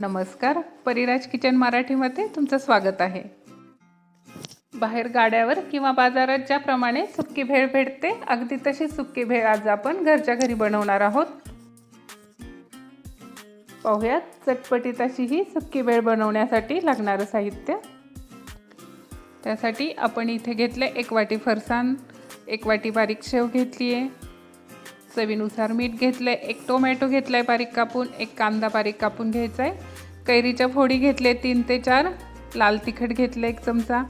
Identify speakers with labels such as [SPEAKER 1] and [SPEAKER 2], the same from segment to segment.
[SPEAKER 1] नमस्कार, परिराज किचन मराठीमध्ये तुमचं स्वागत आहे। बाहेर गाड्यावर किंवा बाजारात ज्याप्रमाणे सुक्की भेळ भेटते, अगदी तशी सुक्की भेळ आज आपण घरच्या घरी बनवणार आहोत। पाहूयात चटपटीत अशी ही सुक्की भेळ बनवण्यासाठी लागणारे साहित्य। त्यासाठी आपण इथे घेतले 1 वाटी फरसाण, 1 वाटी बारीक शेव घेतली आहे, चवीनुसार मीठ घेतले, 1 टोमॅटो घेतलाय बारीक कापून, 1 कांदा बारीक कापून घ्यायचा आहे, कैरीच्या फोडी घेतले 3 ते 4, लाल तिखट घेतले 1 चमचा,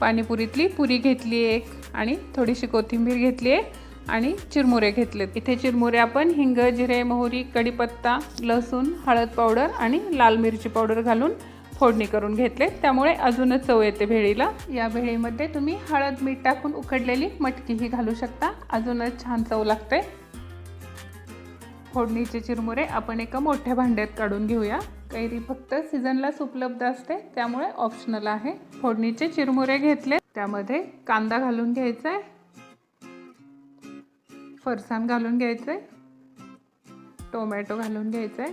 [SPEAKER 1] पाणीपुरीतली पुरी घेतली 1 आणि थोडीशी कोथिंबीर घेतली आहे आणि चिरमुरे घेतलेत। इथे चिरमुरे आपण हिंग, जिरे, मोहरी, कढीपत्ता, लसूण, हळद पावडर आणि लाल मिरची पावडर घालून फोडणी करून घेतले, त्यामुळे अजूनच चव येते भेळीला। या भेळीमध्ये तुम्ही हळद मीठ टाकून उकडलेली मटकीही घालू शकता, अजूनच छान चव लागते। फोडणीचे चिरमुरे आपण एका मोठ्या भांड्यात काढून घेऊया। कैरी फक्त सीझनलाच उपलब्ध असते, त्यामुळे ऑप्शनल आहे। फोडणीचे चिरमुरे घेतले, त्यामध्ये कांदा घालून घ्यायचा आहे, फरसाण घालून घ्यायचे, टोमॅटो घालून घ्यायचे,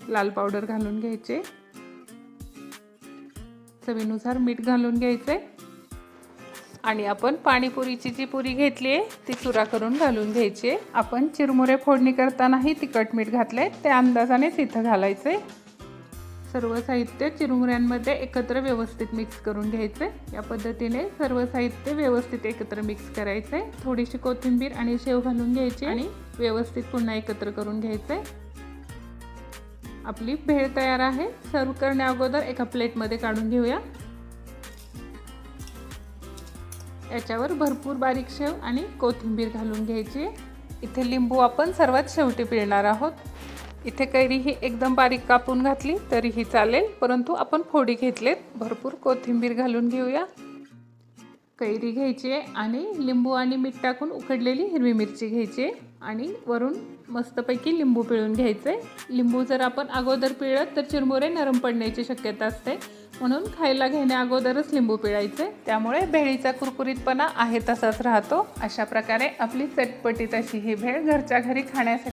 [SPEAKER 1] लाल पावडर घालून घ्यायचे, चवीनुसार मीठ घालून घ्यायचे आणि आपण पाणीपुरीची जी पुरी घेतली आहे ती चुरा करून घालून घ्यायची आहे। आपण चिरमुरे फोडणी करतानाही तिखट मीठ घातले, ते अंदाजानेच इथं घालायचे। सर्व साहित्य चिरमुऱ्यांमध्ये एकत्र व्यवस्थित मिक्स करून घ्यायचे। या पद्धतीने सर्व साहित्य व्यवस्थित एकत्र मिक्स करायचे। थोडीशी कोथिंबीर आणि शेव घालून घ्यायची आणि व्यवस्थित पुन्हा एकत्र करून घ्यायचे। आपली भेळ तयार आहे। सर्व करण्या अगोदर एका प्लेटमध्ये काढून घेऊया। याच्यावर भरपूर बारीक शेव आणि कोथिंबीर घालून घ्यायची। इथे लिंबू आपण सर्वात शेवटी पिळणार आहोत। इथे कैरी ही एकदम बारीक कापून घातली तरीही चालेल, परंतु आपण फोडी घेतलेत। भरपूर कोथिंबीर घालून घेऊया। कैरी घ्यायची आणि लिंबू आणि मीठ टाकून उकडलेली हिरवी मिरची घ्यायची आणि वरून मस्तपैकी लिंबू पिळून घ्यायचे। लिंबू जर आपण अगोदर पिळलं तर चिरमुरे नरम पडण्याची शक्यता असते, म्हणून खायला घेण्या अगोदरच लिंबू पिळायचे, त्यामुळे भेळीचा कुरकुरीतपणा आहे तसाच राहतो। अशा प्रकारे आपली चटपटीत अशी ही भेळ घरच्या घरी खाण्यासाठी